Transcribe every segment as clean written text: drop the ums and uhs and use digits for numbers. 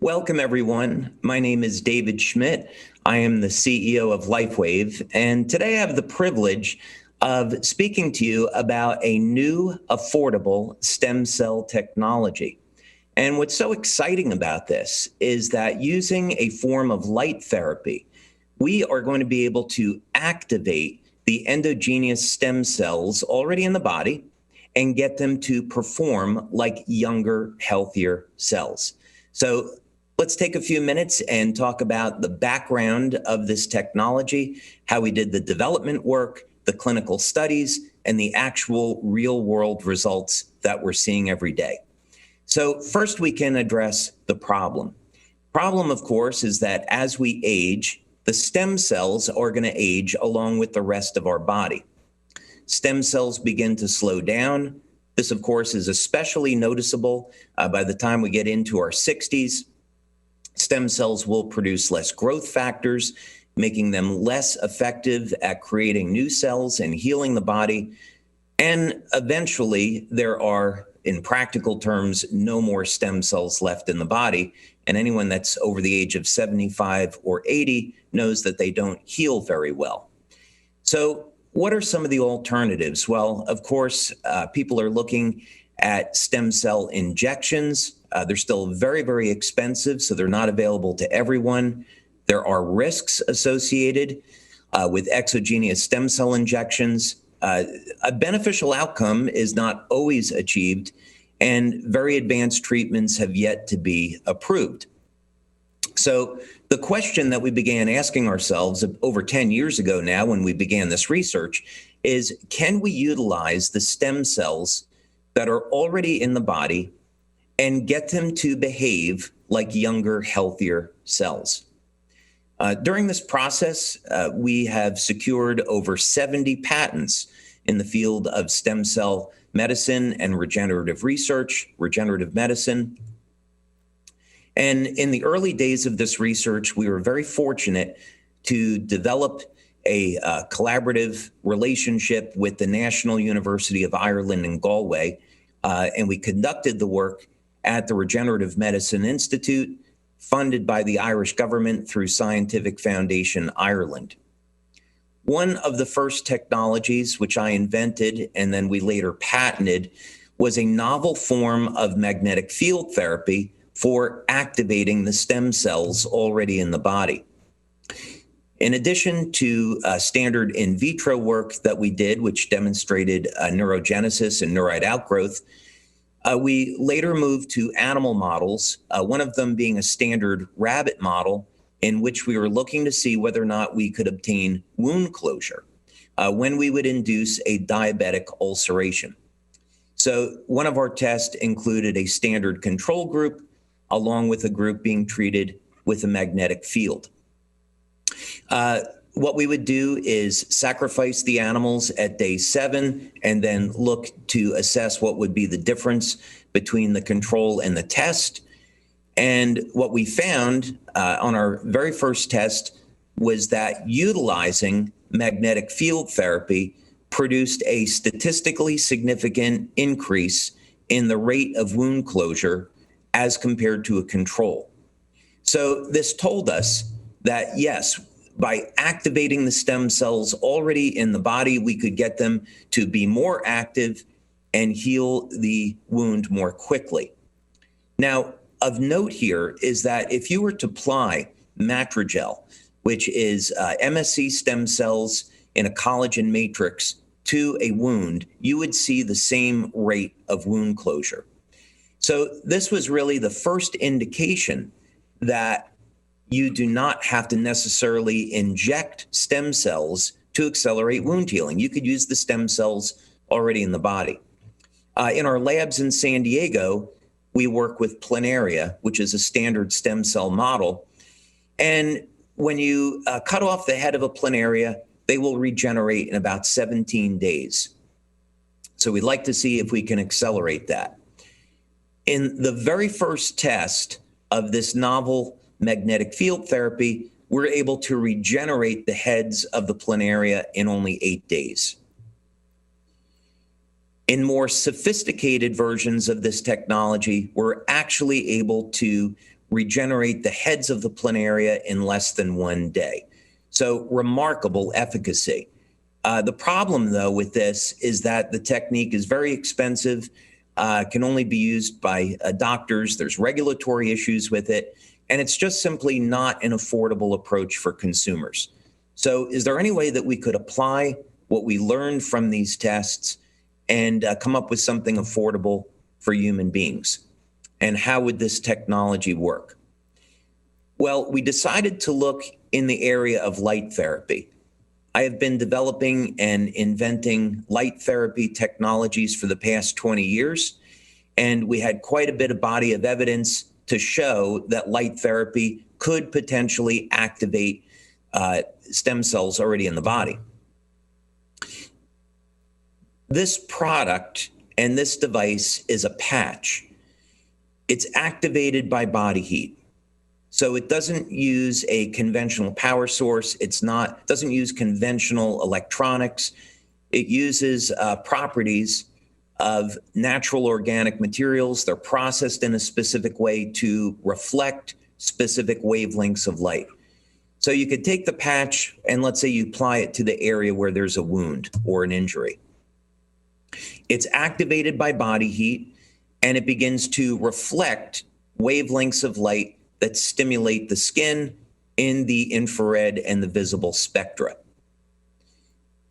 Welcome, everyone. My name is David Schmidt. I am the CEO of LifeWave, and today I have the privilege of speaking to you about a new, affordable stem cell technology. And what's so exciting about this is that using a form of light therapy, we are going to be able to activate the endogenous stem cells already in the body and get them to perform like younger, healthier cells. So let's take a few minutes and talk about the background of this technology, how we did the development work, the clinical studies, and the actual real world results that we're seeing every day. So first we can address the problem. Problem, of course, is that as we age, the stem cells are going to age along with the rest of our body. Stem cells begin to slow down. This, of course, is especially noticeable by the time we get into our 60s. Stem cells will produce less growth factors, making them less effective at creating new cells and healing the body. And eventually, there are, in practical terms, no more stem cells left in the body. And anyone that's over the age of 75 or 80 knows that they don't heal very well. So what are some of the alternatives? Well, of course, people are looking at stem cell injections. They're still very, very expensive, so they're not available to everyone. There are risks associated with exogenous stem cell injections. A beneficial outcome is not always achieved, and very advanced treatments have yet to be approved. So the question that we began asking ourselves over 10 years ago now, when we began this research, is can we utilize the stem cells that are already in the body and get them to behave like younger, healthier cells? During this process, we have secured over 70 patents in the field of stem cell medicine and regenerative research, regenerative medicine. And in the early days of this research, we were very fortunate to develop a collaborative relationship with the National University of Ireland in Galway, and we conducted the work at the Regenerative Medicine Institute, funded by the Irish government through Scientific Foundation Ireland. One of the first technologies which I invented and then we later patented was a novel form of magnetic field therapy for activating the stem cells already in the body. In addition to standard in vitro work that we did, which demonstrated neurogenesis and neurite outgrowth, we later moved to animal models, one of them being a standard rabbit model in which we were looking to see whether or not we could obtain wound closure when we would induce a diabetic ulceration. So one of our tests included a standard control group, along with a group being treated with a magnetic field. What we would do is sacrifice the animals at day 7 and then look to assess what would be the difference between the control and the test. And what we found on our very first test was that utilizing magnetic field therapy produced a statistically significant increase in the rate of wound closure as compared to a control. So this told us that, yes, by activating the stem cells already in the body, we could get them to be more active and heal the wound more quickly. Now, of note here is that if you were to apply Matrigel, which is MSC stem cells in a collagen matrix to a wound, you would see the same rate of wound closure. So this was really the first indication that you do not have to necessarily inject stem cells to accelerate wound healing. You could use the stem cells already in the body. In our labs in San Diego, we work with planaria, which is a standard stem cell model. And when you cut off the head of a planaria, they will regenerate in about 17 days. So we'd like to see if we can accelerate that. In the very first test of this novel magnetic field therapy, we're able to regenerate the heads of the planaria in only 8 days. In more sophisticated versions of this technology, we're actually able to regenerate the heads of the planaria in less than 1 day. So remarkable efficacy. The problem, though, with this is that the technique is very expensive, can only be used by doctors. There's regulatory issues with it, and it's just simply not an affordable approach for consumers. So is there any way that we could apply what we learned from these tests and come up with something affordable for human beings? And how would this technology work? Well, we decided to look in the area of light therapy. I have been developing and inventing light therapy technologies for the past 20 years, and we had quite a bit of body of evidence to show that light therapy could potentially activate stem cells already in the body. This product and this device is a patch. It's activated by body heat. So it doesn't use a conventional power source. Doesn't use conventional electronics. It uses properties of natural organic materials. They're processed in a specific way to reflect specific wavelengths of light. So you could take the patch and let's say you apply it to the area where there's a wound or an injury. It's activated by body heat and it begins to reflect wavelengths of light that stimulate the skin in the infrared and the visible spectra.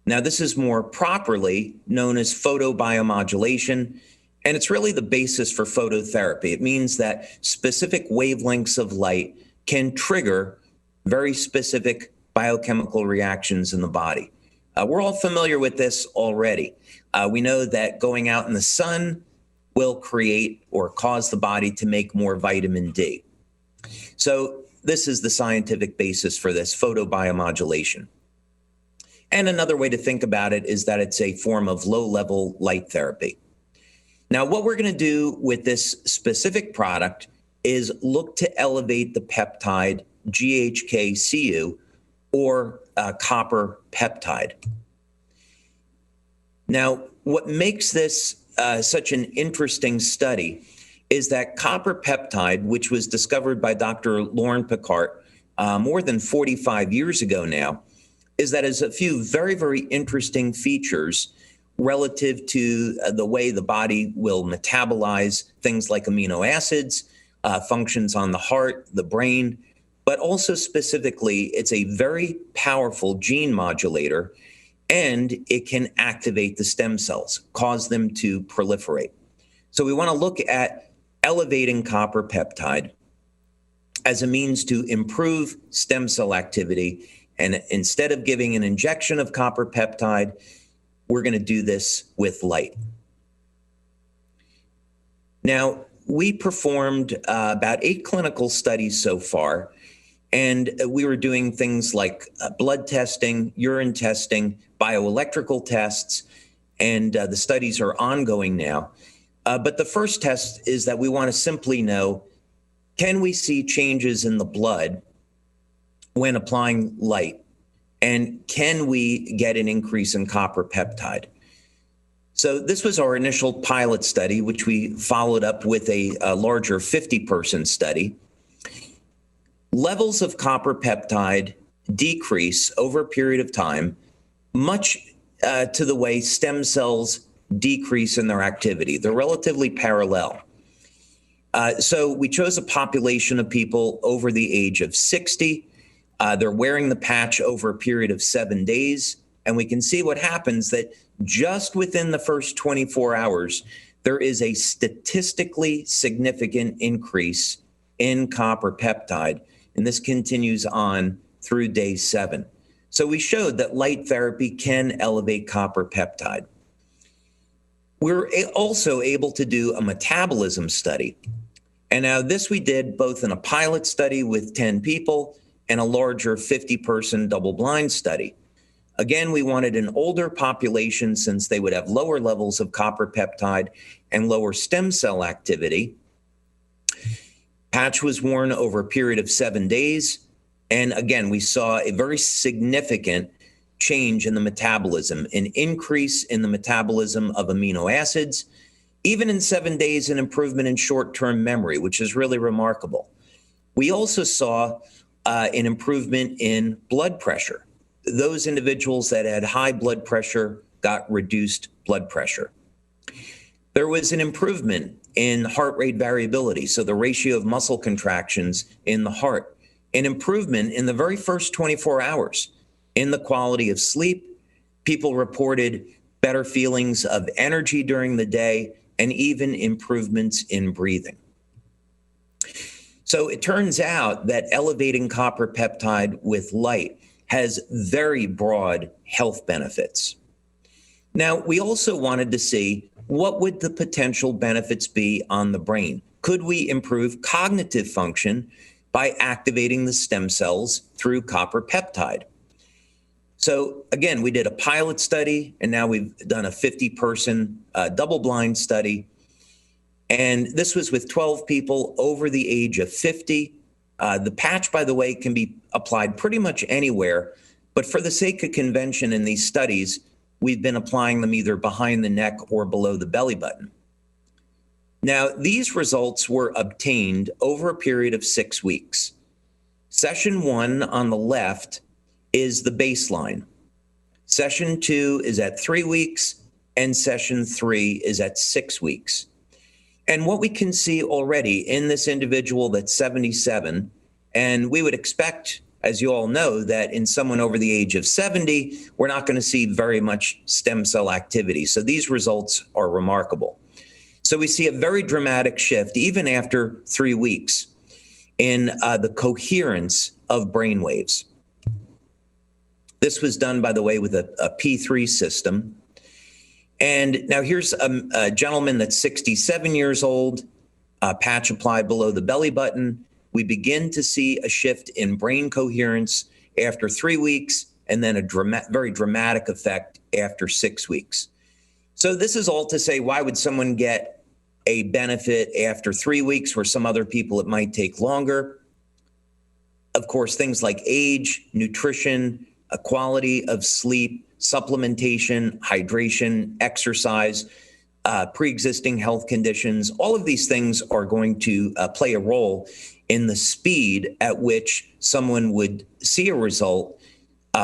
Now, this is more properly known as photobiomodulation, and it's really the basis for phototherapy. It means that specific wavelengths of light can trigger very specific biochemical reactions in the body. We're all familiar with this already. We know that going out in the sun will create or cause the body to make more vitamin D. So this is the scientific basis for this photobiomodulation. And another way to think about it is that it's a form of low-level light therapy. Now, what we're going to do with this specific product is look to elevate the peptide GHK-Cu or copper peptide. Now, what makes this such an interesting study is that copper peptide, which was discovered by Dr. Lauren Picard more than 45 years ago now, is that has a few very, very interesting features relative to the way the body will metabolize things like amino acids, functions on the heart, the brain, but also specifically, it's a very powerful gene modulator, and it can activate the stem cells, cause them to proliferate. So we want to look at elevating copper peptide as a means to improve stem cell activity. And instead of giving an injection of copper peptide, we're going to do this with light. Now, we performed about 8 clinical studies so far, and we were doing things like blood testing, urine testing, bioelectrical tests, and the studies are ongoing now. But the first test is that we want to simply know, can we see changes in the blood when applying light? And can we get an increase in copper peptide? So this was our initial pilot study, which we followed up with a larger 50-person study. Levels of copper peptide decrease over a period of time, much to the way stem cells decrease in their activity. They're relatively parallel. So we chose a population of people over the age of 60. They're wearing the patch over a period of 7 days. And we can see what happens that just within the first 24 hours, there is a statistically significant increase in copper peptide. And this continues on through day 7. So we showed that light therapy can elevate copper peptide. We're also able to do a metabolism study. And now this we did both in a pilot study with 10 people and a larger 50-person double-blind study. Again, we wanted an older population since they would have lower levels of copper peptide and lower stem cell activity. Patch was worn over a period of 7 days. And again, we saw a very significant change in the metabolism, an increase in the metabolism of amino acids, even in 7 days, an improvement in short-term memory, which is really remarkable. We also saw an improvement in blood pressure. Those individuals that had high blood pressure got reduced blood pressure. There was an improvement in heart rate variability, so the ratio of muscle contractions in the heart, an improvement in the very first 24 hours in the quality of sleep. People reported better feelings of energy during the day and even improvements in breathing. So it turns out that elevating copper peptide with light has very broad health benefits. Now, we also wanted to see what would the potential benefits be on the brain. Could we improve cognitive function by activating the stem cells through copper peptide? So again, we did a pilot study, and now we've done a 50-person double-blind study. And this was with 12 people over the age of 50. The patch, by the way, can be applied pretty much anywhere. But for the sake of convention in these studies, we've been applying them either behind the neck or below the belly button. Now, these results were obtained over a period of 6 weeks. Session 1 on the left is the baseline. Session 2 is at 3 weeks, and session 3 is at 6 weeks. And what we can see already in this individual that's 77, and we would expect, as you all know, that in someone over the age of 70, we're not going to see very much stem cell activity. So these results are remarkable. So we see a very dramatic shift, even after 3 weeks, in the coherence of brain waves. This was done, by the way, with a P3 system. And now here's a gentleman that's 67 years old, patch applied below the belly button. We begin to see a shift in brain coherence after 3 weeks, and then a very dramatic effect after 6 weeks. So this is all to say, why would someone get a benefit after 3 weeks where some other people it might take longer? Of course, things like age, nutrition, a quality of sleep, supplementation, hydration, exercise, pre-existing health conditions, all of these things are going to play a role in the speed at which someone would see a result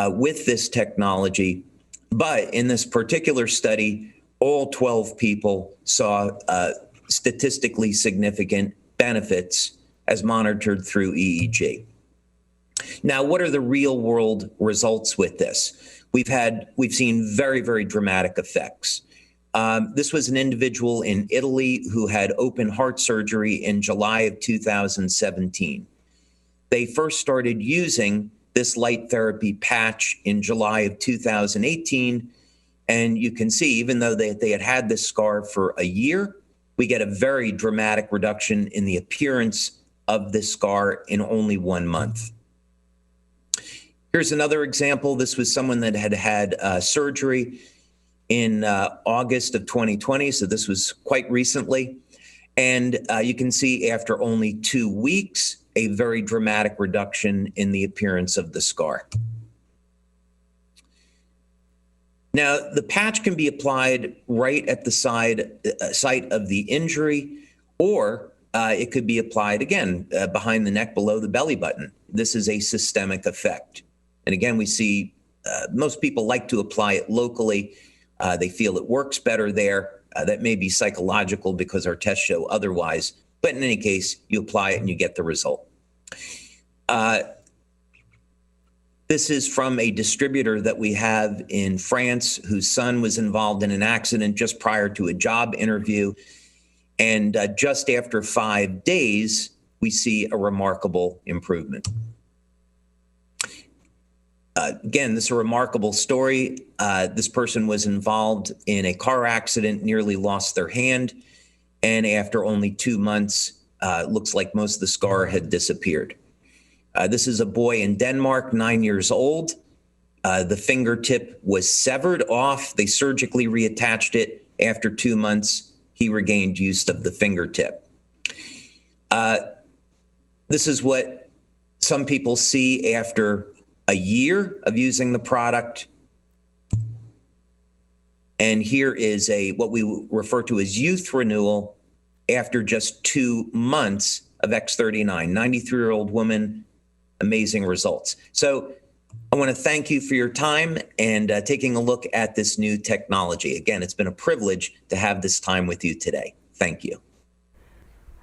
with this technology. But in this particular study, all 12 people saw statistically significant benefits as monitored through EEG. Now, what are the real world results with this? We've seen very, very dramatic effects. This was an individual in Italy who had open heart surgery in July of 2017. They first started using this light therapy patch in July of 2018. And you can see, even though they had had this scar for a year, we get a very dramatic reduction in the appearance of this scar in only 1 month. Here's another example. This was someone that had had surgery in August of 2020, so this was quite recently. And you can see after only 2 weeks, a very dramatic reduction in the appearance of the scar. Now, the patch can be applied right at the site of the injury, or it could be applied, again, behind the neck, below the belly button. This is a systemic effect. And again, we see most people like to apply it locally. They feel it works better there. That may be psychological because our tests show otherwise. But in any case, you apply it and you get the result. This is from a distributor that we have in France whose son was involved in an accident just prior to a job interview. And just after 5 days, we see a remarkable improvement. Again, this is a remarkable story. This person was involved in a car accident, nearly lost their hand, and after only 2 months, looks like most of the scar had disappeared. This is a boy in Denmark, 9 years old. The fingertip was severed off. They surgically reattached it. After 2 months, he regained use of the fingertip. This is what some people see after a year of using the product. And here is what we refer to as youth renewal after just 2 months of X39, 93-year-old woman, amazing results. So I want to thank you for your time and taking a look at this new technology. Again, it's been a privilege to have this time with you today. Thank you.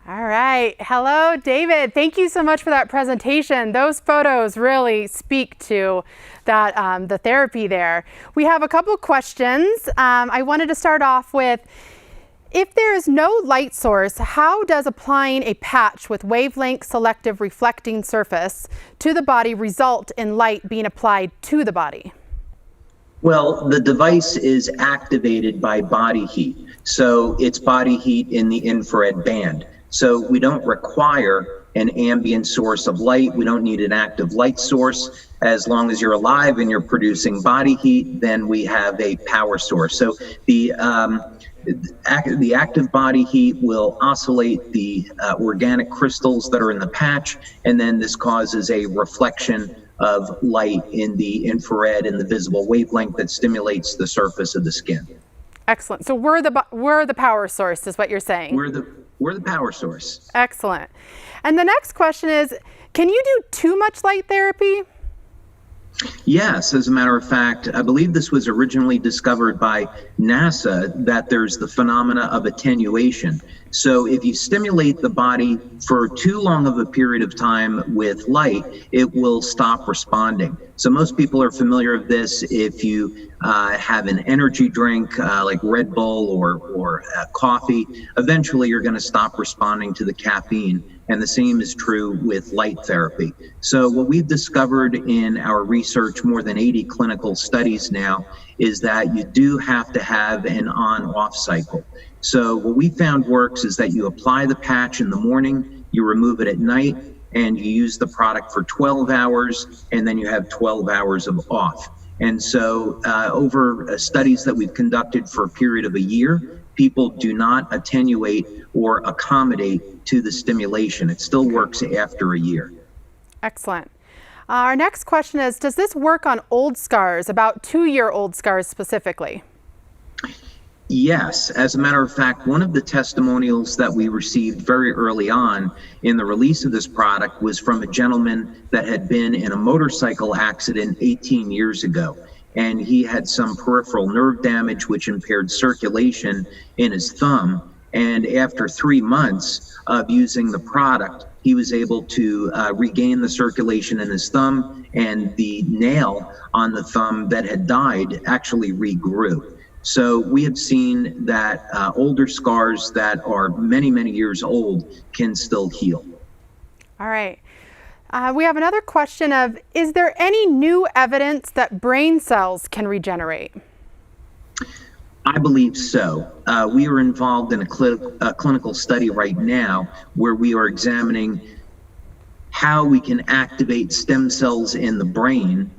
All right. Hello, David. Thank you so much for that presentation. Those photos really speak to that the therapy there. We have a couple questions. I wanted to start off with, if there is no light source, how does applying a patch with wavelength selective reflecting surface to the body result in light being applied to the body? Well, the device is activated by body heat. So it's body heat in the infrared band. So we don't require an ambient source of light. We don't need an active light source. As long as you're alive and you're producing body heat, then we have a power source. So the active body heat will oscillate the organic crystals that are in the patch, and then this causes a reflection of light in the infrared and the visible wavelength that stimulates the surface of the skin. Excellent. So we're the power source, is what you're saying. We're the power source. Excellent. And the next question is, can you do too much light therapy? Yes, as a matter of fact, I believe this was originally discovered by NASA, that there's the phenomena of attenuation. So if you stimulate the body for too long of a period of time with light, it will stop responding. So most people are familiar with this. If you have an energy drink like Red Bull or coffee, eventually you're going to stop responding to the caffeine. And the same is true with light therapy. So what we've discovered in our research, more than 80 clinical studies now, is that you do have to have an on-off cycle. So what we found works is that you apply the patch in the morning, you remove it at night, and you use the product for 12 hours, and then you have 12 hours of off. And so over studies that we've conducted for a period of a year, people do not attenuate or accommodate to the stimulation. It still works after a year. Excellent. Our next question is, does this work on old scars, about 2-year-old scars specifically? Yes. As a matter of fact, one of the testimonials that we received very early on in the release of this product was from a gentleman that had been in a motorcycle accident 18 years ago. And he had some peripheral nerve damage, which impaired circulation in his thumb. And after 3 months of using the product, he was able to regain the circulation in his thumb, and the nail on the thumb that had died actually regrew. So we have seen that older scars that are many, many years old can still heal. All right. We have another question of, is there any new evidence that brain cells can regenerate? I believe so. We are involved in a clinical study right now where we are examining how we can activate stem cells in the brain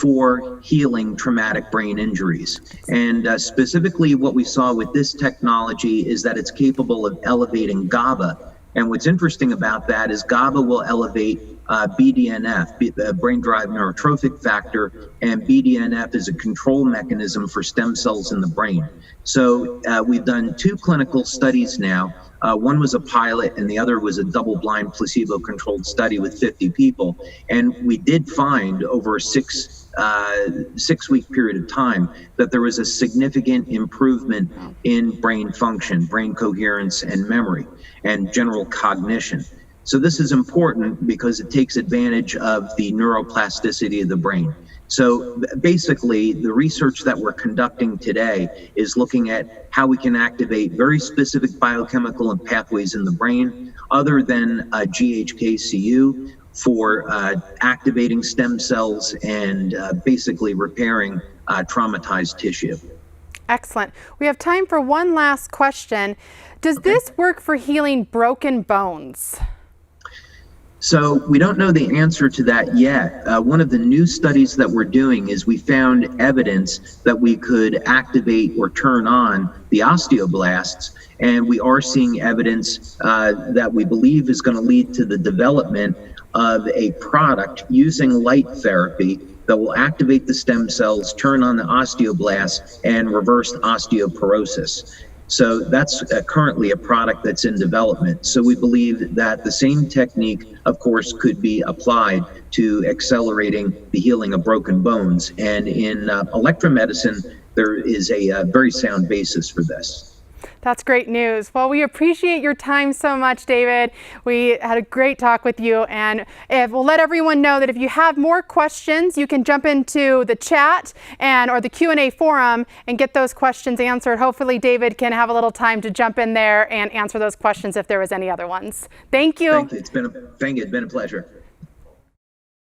for healing traumatic brain injuries. And specifically what we saw with this technology is that it's capable of elevating GABA. And what's interesting about that is GABA will elevate BDNF, brain-derived neurotrophic factor, and BDNF is a control mechanism for stem cells in the brain. So we've done 2 clinical studies now. One was a pilot and the other was a double-blind placebo-controlled study with 50 people. And we did find over a six-week period of time that there was a significant improvement in brain function, brain coherence and memory, and general cognition. So this is important because it takes advantage of the neuroplasticity of the brain. So basically, the research that we're conducting today is looking at how we can activate very specific biochemical and pathways in the brain, other than GHKCU, for activating stem cells and basically repairing traumatized tissue. Excellent. We have time for one last question. Does this work for healing broken bones? So we don't know the answer to that yet. One of the new studies that we're doing is we found evidence that we could activate or turn on the osteoblasts, and we are seeing evidence that we believe is going to lead to the development of a product using light therapy that will activate the stem cells, turn on the osteoblasts, and reverse osteoporosis. So that's currently a product that's in development. So we believe that the same technique, of course, could be applied to accelerating the healing of broken bones. And in electromedicine, there is a very sound basis for this. That's great news. Well, we appreciate your time so much, David. We had a great talk with you, and we'll let everyone know that if you have more questions, you can jump into the chat or the Q&A forum and get those questions answered. Hopefully, David can have a little time to jump in there and answer those questions if there was any other ones. Thank you. Thank you. It's been a pleasure.